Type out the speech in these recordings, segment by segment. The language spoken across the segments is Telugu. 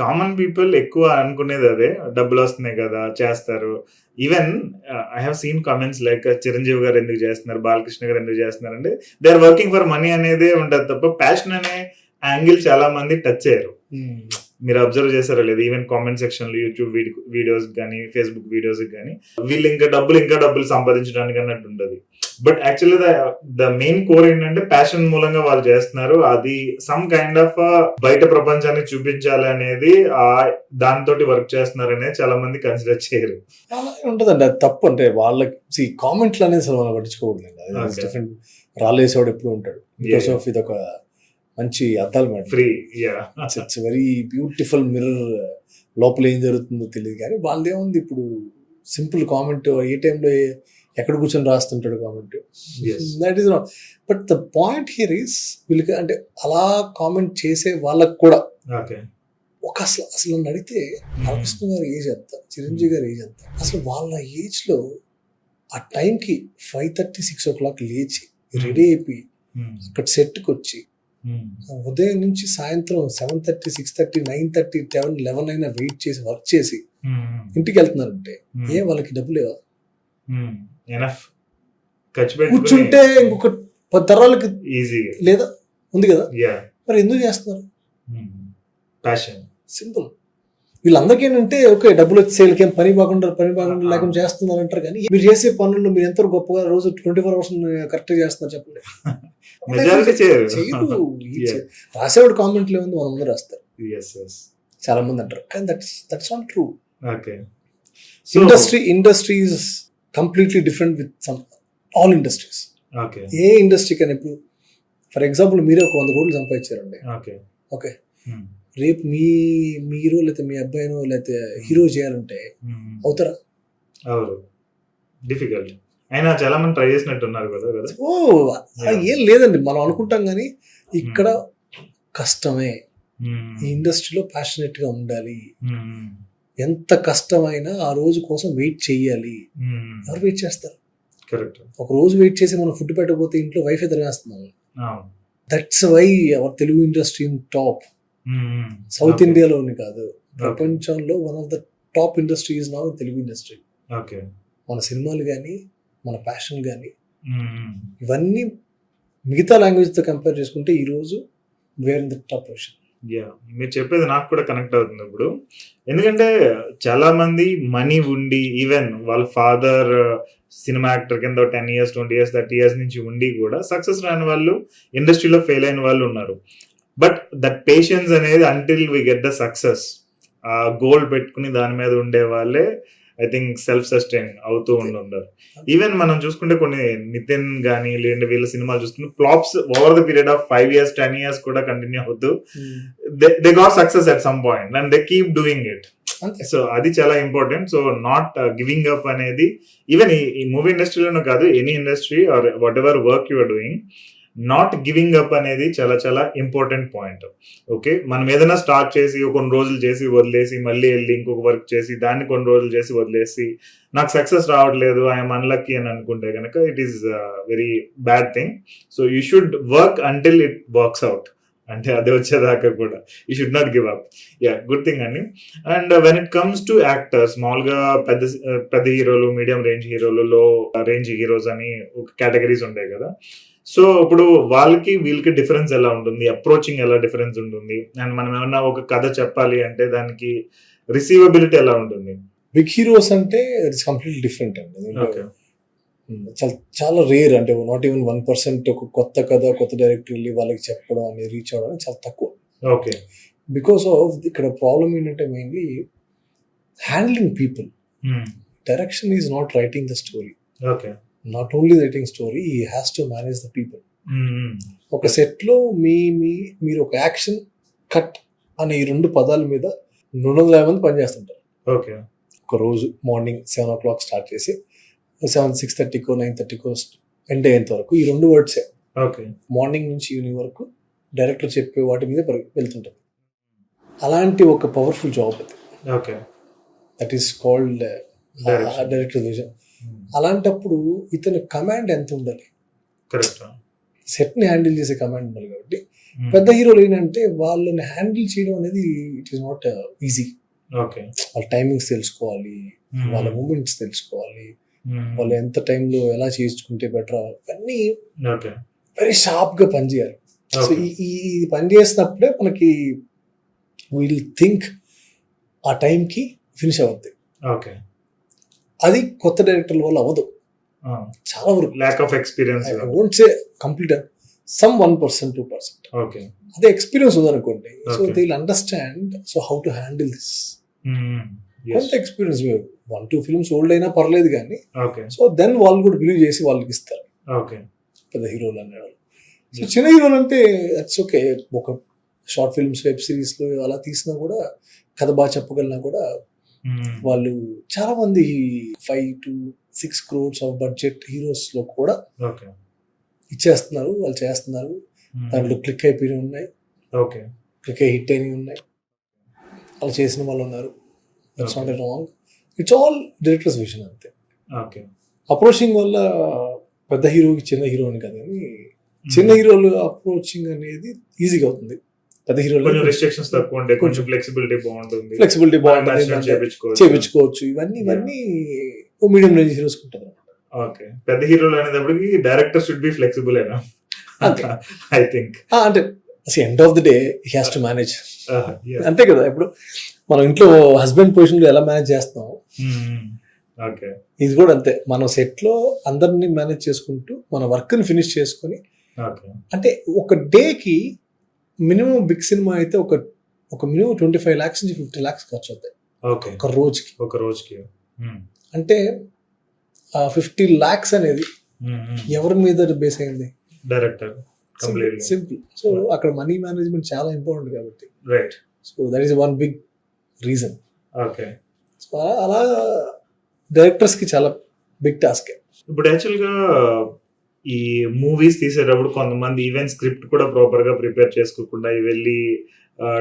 కామన్ పీపుల్ ఎక్కువ అనుకునేది అదే, డబ్బులు వస్తున్నాయి కదా చేస్తారు. Even I have seen comments like Chiranjeevi garu ఎందుకు చేస్తున్నారు, బాలకృష్ణ గారు ఎందుకు చేస్తున్నారు అంటే they are working for money అనేదే ఉంటది తప్ప ప్యాషన్ అనే యాంగిల్ చాలా మంది టచ్ చేయరు. మీరు అబ్జర్వ్ చేశారో లేదు, ఈవెన్ కామెంట్ సెక్షన్ లో యూట్యూబ్ వీడియోస్ కానీ ఫేస్బుక్ వీడియోస్ కానీ వీళ్ళు ఇంకా డబ్బులు సంపాదించడానికి అన్నట్టు ఉంటది. But actually the main core ఏంటంటే ప్యాషన్ మూలంగా వాళ్ళు చేస్తున్నారు. అది సమ్ కైండ్ ఆఫ్ బయట ప్రపంచాన్ని చూపించాలి అనేది దాంతో వర్క్ చేస్తున్నారు అనేది చాలా మంది కన్సిడర్ చేయరు. ఉంటదండి, అది తప్పు. అంటే వాళ్ళకి కామెంట్లు అనేది అసలు మనం పట్టించుకోకూడదు. డిఫరెంట్ రాలేసేవాడు ఎప్పుడు ఉంటాడు. బికాస్ ఆఫ్ ఇది ఒక మంచి అద్దాలు madam, free. It's very beautiful mirror. లోపల ఏం జరుగుతుందో తెలియదు కానీ వాళ్ళదేముంది. ఇప్పుడు సింపుల్ కామెంట్ ఏ టైంలో ఎక్కడ కూర్చొని రాస్తుంటాడు comment. That is not. But the point here is వీళ్ళకి అంటే అలా కామెంట్ చేసే వాళ్ళకు కూడా ఒక అసలు నన్ను అడిగితే బాలకృష్ణ గారి ఏజ్ ఎంత, చిరంజీవి గారి ఏజ్ ఎంత, అసలు వాళ్ళ ఏజ్ లో ఆ టైంకి 5:30, 6 o'clock లేచి రెడీ అయిపోయి అక్కడ సెట్కి వచ్చి ఉదయం నుంచి సాయంత్రం 7:30, 6:30, 9:30, 10, 11 అయినా వెయిట్ చేసి వర్క్ చేసి ఇంటికి వెళ్తున్నారంటే వాళ్ళకి డబ్బు లేవా? కూర్చుంటే ఇంకొక 10 తరాలకి ఈజీగా లేదా ఉంది కదా, మరి ఎందుకు చేస్తున్నారు? సింపుల్. వీళ్ళందరికీ ఏంటంటే ఓకే డబ్బులు వచ్చేసరికి పని బాగుండ లేకుండా చేస్తున్నారు అంటారు. కానీ మీరు చేసే పనులు మీరు ఎంతో గొప్పగా రోజు 24 hours కరెక్ట్ గా చేస్తున్నారు చెప్పండి. చేయదు. రాసేవాడు కామెంట్లు ఏముంది, 100 మంది రాస్తారు, చాలా మంది అంటారు. కానీ that's not true. Industry is completely different with all industries. A industry కానీ ఇప్పుడు ఫర్ ఎగ్జాంపుల్ మీరే ఒక 100 కోట్లు సంపాదించారండి. ఓకే, రేపు మీరు లేకపోతే మీ అబ్బాయినో లేకపోతే హీరో చేయాలంటే అవుతారా? డిఫికల్ట్. అయినా చాలా మంది ట్రై చేసినట్టు ఉన్నారు కదా. ఏం లేదండి, మనం అనుకుంటాం కానీ ఇక్కడ కష్టమే. ఈ ఇండస్ట్రీలో ప్యాషనెట్ గా ఉండాలి. ఎంత కష్టమైనా ఆ రోజు కోసం వెయిట్ చెయ్యాలి. ఎవరు వెయిట్ చేస్తారు? ఒక రోజు వెయిట్ చేసి మనం ఫుడ్ పెట్టకపోతే ఇంట్లో వైఫ్ తిరగేస్తున్నాం. That's why our Telugu industry in top. South ఇండియాలోని కాదు, ప్రపంచంలో one of the top industries now Telugu industry. మన సినిమాలు కానీ మన ప్యాషన్ కానీ ఇవన్నీ మిగతా లాంగ్వేజ్ తో కంపేర్ చేసుకుంటే ఈ రోజు were in the top position. మీరు చెప్పేది నాకు కూడా కనెక్ట్ అవుతుంది ఇప్పుడు. ఎందుకంటే చాలా మంది మనీ ఉండి ఈవెన్ వాళ్ళ ఫాదర్ సినిమా యాక్టర్ కింద 10 years, 20 years, 30 years నుంచి ఉండి కూడా సక్సెస్ రాని వాళ్ళు, ఇండస్ట్రీలో ఫెయిల్ అయిన వాళ్ళు ఉన్నారు. బట్ దట్ పేషెన్స్ అనేది until we get the success, ఆ గోల్ పెట్టుకుని దాని మీద ఉండే వాళ్ళే ఐ థింక్ సెల్ఫ్ సస్టైన్ అవుతూ ఉండరు. ఈవెన్ మనం చూసుకుంటే కొన్ని నితిన్ కానీ లేదంటే వీళ్ళ సినిమాలు చూసుకుంటే flops over the period of 5 years, 10 years కూడా కంటిన్యూ అవుతూ they got success at some point and they keep doing it. So అది చాలా important. So not giving up అనేది ఈవెన్ ఈ మూవీ ఇండస్ట్రీలోనూ కాదు, any industry or whatever work you are doing, not giving up అనేది చాలా చాలా ఇంపార్టెంట్ పాయింట్. ఓకే, మనం ఏదైనా స్టార్ట్ చేసి కొన్ని రోజులు చేసి వదిలేసి మళ్ళీ వెళ్ళి ఇంకొక వర్క్ చేసి దాన్ని కొన్ని రోజులు చేసి వదిలేసి నాకు సక్సెస్ రావట్లేదు, ఐఎమ్ అన్లక్కీ అని అనుకుంటే కనుక it is very bad thing. So you should work until it works out. అంటే అది వచ్చేదాకా కూడా you should not give up. Good thing అండి. And when it comes to actors, మామూలుగా పెద్ద హీరోలు, మీడియం రేంజ్ హీరోలు, లో రేంజ్ హీరోస్ అని ఒక కేటగిరీస్ ఉంటాయి కదా. సో ఇప్పుడు వాళ్ళకి వీళ్ళకి డిఫరెన్స్ ఎలా ఉంటుంది, అప్రోచింగ్ ఎలా డిఫరెన్స్ ఉంటుంది, అండ్ మనం ఏమన్నా ఒక కథ చెప్పాలి అంటే దానికి రిసీవబిలిటీ ఎలా ఉంటుంది? బిగ్ హీరోస్ అంటే ఇట్స్ కంప్లీట్లీ డిఫరెంట్ అండి. చాలా రేర్. అంటే నాట్ ఈవెన్ 1% ఒక కొత్త కథ, కొత్త డైరెక్టర్ వెళ్ళి వాళ్ళకి చెప్పడం అనేది రీచ్ అవ్వడం చాలా తక్కువ. ఓకే, బికాస్ ఆఫ్ ఇక్కడ ప్రాబ్లమ్ ఏంటంటే mainly handling people. Direction is not writing the story. Okay, not only writing story, he has to manage the people. ఒక సెట్ లో మీరు ఒక యాక్షన్ కట్ అనే ఈ 2 పదాల మీద 250 మంది పనిచేస్తుంటారు. ఓకే, ఒక రోజు మార్నింగ్ 7 o'clock స్టార్ట్ చేసి 6:30కో 9:30కో ఎండ్ అయ్యేంత వరకు ఈ 2 వర్డ్సే. ఓకే, మార్నింగ్ నుంచి ఈవినింగ్ వరకు డైరెక్టర్ చెప్పే వాటి మీద వెళ్తుంటారు. అలాంటి ఒక పవర్ఫుల్ జాబ్ అది. Okay, that is called director vision. అలాంటప్పుడు ఇతని కమాండ్ ఎంత ఉండాలి? కరెక్ట్. సెట్ ని హ్యాండిల్ చేసే కమాండ్ ఉండాలి కాబట్టి పెద్ద హీరోలు ఏంటంటే వాళ్ళని హ్యాండిల్ చేయడం అనేది it is not easy. Okay. వాళ్ళ టైమింగ్స్ తెలుసుకోవాలి, వాళ్ళ మూమెంట్స్ తెలుసుకోవాలి, వాళ్ళు ఎంత టైంలో ఎలా చేసుకుంటే బెటర్, ఇవన్నీ ఓకే. వెరీ షార్ప్ గా పనిచేయాలి. So okay. ఈ పని చేసినప్పుడే మనకి విల్ థింక్ ఆ టైంకి ఫినిష్ అవుద్ది. ఓకే. అది కొత్త డైరెక్టర్ల వల్ల అవ్వదు చాలా వరకు. Lack of experience. I won't say complete, some 1%, 2%. Okay. అదే ఎక్స్పీరియన్స్ ఉందనుకోండి, so Okay. They will understand so how to handle this. కొంత ఎక్స్పీరియన్స్ 1-2 ఫిల్మ్స్ ఓల్డ్ అయినా పర్లేదు కానీ, ఓకే. సో దెన్ వాళ్ళు కూడా బిలీవ్ చేసి వాళ్ళకి ఇస్తారు ఓకే. పెద్ద హీరోలు అనేవాళ్ళు. సో చిన్న హీరోలు అంటే దట్స్ ఓకే, ఒక షార్ట్ ఫిల్మ్స్, వెబ్ సిరీస్ లో అలా తీసినా కూడా కథ బాగా చెప్పగలిగినా కూడా వాళ్ళు చాలా మంది 5 to 6 crores of budget heroes లో కూడా ఓకే. ఇచ్చేస్తున్నారు, వాళ్ళు చేస్తున్నారు. దాంట్లో క్లిక్ అయిపోయి ఉన్నాయి, ఓకే. క్లిక్ అయి హిట్ అయినవి ఉన్నాయి, అలా చేసిన వాళ్ళు ఉన్నారు. That's not wrong, it's all directors vision అంతే. ఓకే. అప్రోచింగ్ వల్ల పెద్ద హీరోకి చిన్న హీరో అని కదా, కానీ చిన్న హీరోలు అప్రోచింగ్ అనేది ఈజీగా అవుతుంది. పెద్ద హీరోలు కొంచెం రెస్ట్రిక్షన్స్ తక్కువ ఉంటాయి, కొంచెం ఫ్లెక్సిబిలిటీ బాగుంటుంది, ఫ్లెక్సిబిలిటీ బాగుంటుంది, చేయించుకోవచ్చు. చేయించుకోవచ్చు. ఇవన్నీ ఓ మీడియం రేంజ్ హీరోస్ ఉంటుంది. ఓకే. పెద్ద హీరోలు అనేటప్పటికి డైరెక్టర్ షుడ్ బి ఫ్లెక్సిబుల్ అయినా అంతే. I think. అంటే end of the day he has to manage. అంతే కదా, ఇప్పుడు మనం ఇంట్లో హస్బెండ్ పొజిషన్ లో ఎలా మేనేజ్ చేస్తాం, ఓకే, ఇది కూడా అంతే. మనం సెట్ లో అందరినీ మేనేజ్ చేసుకుంటూ మన వర్క్ ని ఫినిష్ చేసుకుని, ఓకే. అంటే ఒక డేకి మినిమం బిగ్ సినిమా అయితే ఒక మినిమం 25 lakhs నుంచి 50 lakhs ఖర్చు అవుతాయి ఓకే. ఒక రోజుకి. Hmm. అంటే 50 lakhs అనేది ఎవరి మీద బేస్ అయింది? డైరెక్టర్. Completely simple. సో అక్కడ మనీ మేనేజ్మెంట్ చాలా ఇంపార్టెంట్ కాబట్టి, right. So that is one big reason. Okay. So అలా డైరెక్టర్స్ కి చాలా బిగ్ టాస్క్. ఇప్పుడు యాక్చువల్గా ఈ మూవీస్ తీసేటప్పుడు కొంతమంది ఈవెన్ స్క్రిప్ట్ కూడా ప్రాపర్ గా ప్రిపేర్ చేసుకోకుండా వెళ్ళి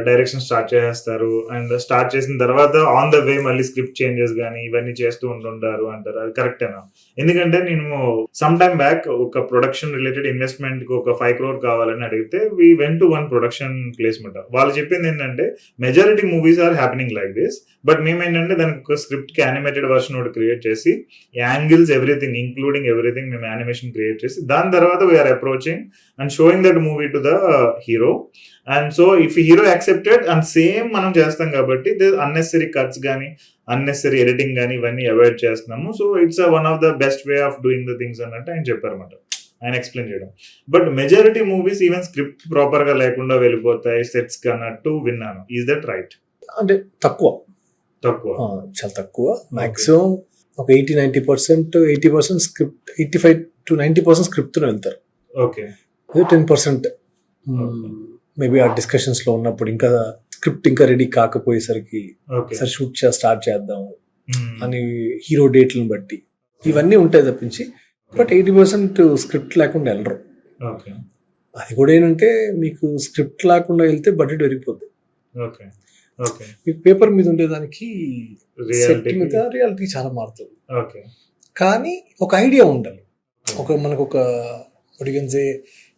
డైరెక్షన్ స్టార్ట్ చేసేస్తారు. అండ్ స్టార్ట్ చేసిన తర్వాత ఆన్ ద వే మళ్ళీ స్క్రిప్ట్ చేంజెస్ కానీ ఇవన్నీ చేస్తూ ఉంటుంటారు అంటారు. అది కరెక్టేనా? ఎందుకంటే నేను సమ్ టైమ్ బ్యాక్ ఒక ప్రొడక్షన్ రిలేటెడ్ ఇన్వెస్ట్మెంట్ కి ఒక 5 crore కావాలని అడిగితే we went to one production placement. వాళ్ళు చెప్పింది ఏంటంటే majority movies are happening like this, but మేమేంటంటే దానికి ఒక స్క్రిప్ట్ కి యానిమేటెడ్ వర్షన్ ఒకటి క్రియేట్ చేసి యాంగిల్స్ ఎవ్రీథింగ్ ఇంక్లూడింగ్ ఎవ్రీథింగ్ మేము యానిమేషన్ క్రియేట్ చేసి దాని తర్వాత we are approaching and showing that movie to the hero. And so if hero accepted and same మనం చేస్తాం కాబట్టి అన్నెసరీ కట్స్ కానీ అన్నెసరీ ఎడిటింగ్ కానీ ఇవన్నీ అవాయిడ్ చేస్తున్నాము. So it's one of the best way of doing the things అన్నట్టు ఆయన చెప్పారన్నమాట, ఆయన ఎక్స్ప్లెయిన్ చేయడం. But majority movies even script proper గా లేకుండా వెళ్ళిపోతాయి సెట్స్ కి అన్నట్టు విన్నాను. Is that right? అంటే తక్కువ, చాలా తక్కువ. మాక్సిమం ఒక 80% స్క్రిప్ట్, 85 to 90% స్క్రిప్ట్ వెళ్తారు. ఓకే. 10% మేబీ ఆ డిస్కషన్స్ లో ఉన్నప్పుడు ఇంకా స్క్రిప్ట్ ఇంకా రెడీ కాకపోయేసరికి సరే షూట్ స్టార్ట్ చేద్దాం అని హీరో డేట్లను బట్టి ఇవన్నీ ఉంటాయి తప్పించి, బట్ 80% స్క్రిప్ట్ లేకుండా వెళ్ళరు. అది కూడా ఏంటంటే మీకు స్క్రిప్ట్ లేకుండా వెళ్తే బడ్జెట్ పెరిగిపోద్ది. మీకు పేపర్ మీద ఉండేదానికి సెట్ మీద రియాలిటీ చాలా మారుతుంది. కానీ ఒక ఐడియా ఉండాలి. మనకు ఒక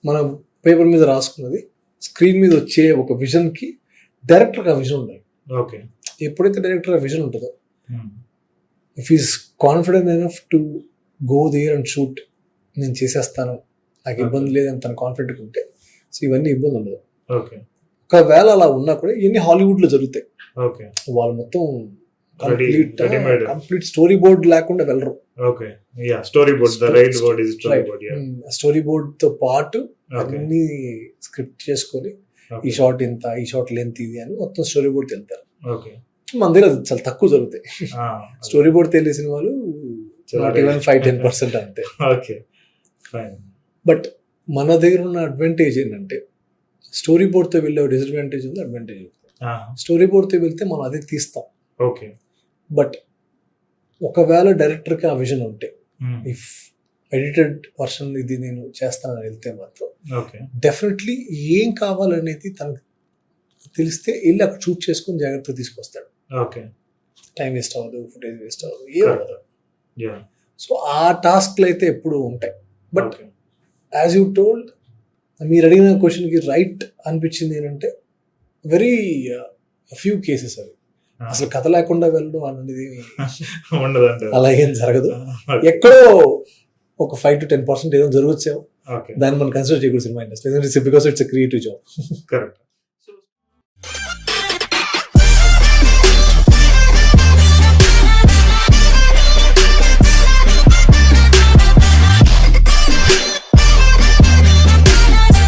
మనం పేపర్ మీద రాసుకున్నది స్క్రీన్ మీద వచ్చే ఒక విజన్ కి డైరెక్టర్ ఆ విజన్ ఉండాలి. ఎప్పుడైతే డైరెక్టర్ ఆ విజన్ ఉంటుందో, if is confident enough to go there and shoot, నేను చేసేస్తాను, నాకు ఇబ్బంది లేదని తన కాన్ఫిడెంట్ ఉంటే, సో ఇవన్నీ ఇబ్బంది ఉండదు. ఒకవేళ అలా ఉన్నా కూడా ఇవన్నీ హాలీవుడ్ లో జరుగుతాయి. వాళ్ళు మొత్తం కంప్లీట్ స్టోరీ బోర్డ్ లేకుండా వెళ్ళరు. స్టోరీ బోర్డ్ తో పాటు అన్ని స్క్రిప్ట్ చేసుకొని ఈ షార్ట్ ఇంత, ఈ షార్ట్ లెంత్ ఇది అని మొత్తం స్టోరీ బోర్డ్ వెళ్తారు. మన దగ్గర అది చాలా తక్కువ జరుగుతాయి. స్టోరీ బోర్డ్ తెలిసిన వాళ్ళు 5-10% అంతే. బట్ మన దగ్గర ఉన్న అడ్వాంటేజ్ ఏంటంటే స్టోరీ బోర్డ్ తో వెళ్ళే డిసడ్వాంటేజ్ ఉంది, అడ్వాంటేజ్ ఉంది. స్టోరీ బోర్డ్ తో వెళ్తే మనం అదే తీస్తాం. బట్ ఒకవేళ డైరెక్టర్ కి ఆ విజన్ ఉంటే, ఇఫ్ ఎడిటెడ్ వర్షన్ ఇది నేను చేస్తానని వెళ్తే మాత్రం డెఫినెట్లీ ఏం కావాలనేది తనకు తెలిస్తే వెళ్ళి అక్కడ షూట్ చేసుకుని జాగ్రత్తగా తీసుకొస్తాడు. టైం వేస్ట్ అవ్వదు, ఫుటేజ్ వేస్ట్ అవ్వదు, ఏమవ్వదు. సో ఆ టాస్క్లు అయితే ఎప్పుడు ఉంటాయి. బట్ యాజ్ యూ టోల్డ్, మీరు అడిగిన క్వశ్చన్కి రైట్ అనిపించింది ఏంటంటే వెరీ ఫ్యూ కేసెస్ అవి. అసలు కథ లేకుండా వెళ్ళడం అనేది ఉండదండి. అలా ఏం జరగదు. ఎక్కడో ఒక 5 to 10% ఏదో జరగచ్చేమో, ఓకే, దాన్ని మనం కన్సిడర్ చేయకూడదు cinema industry, because it's creative job. Correct.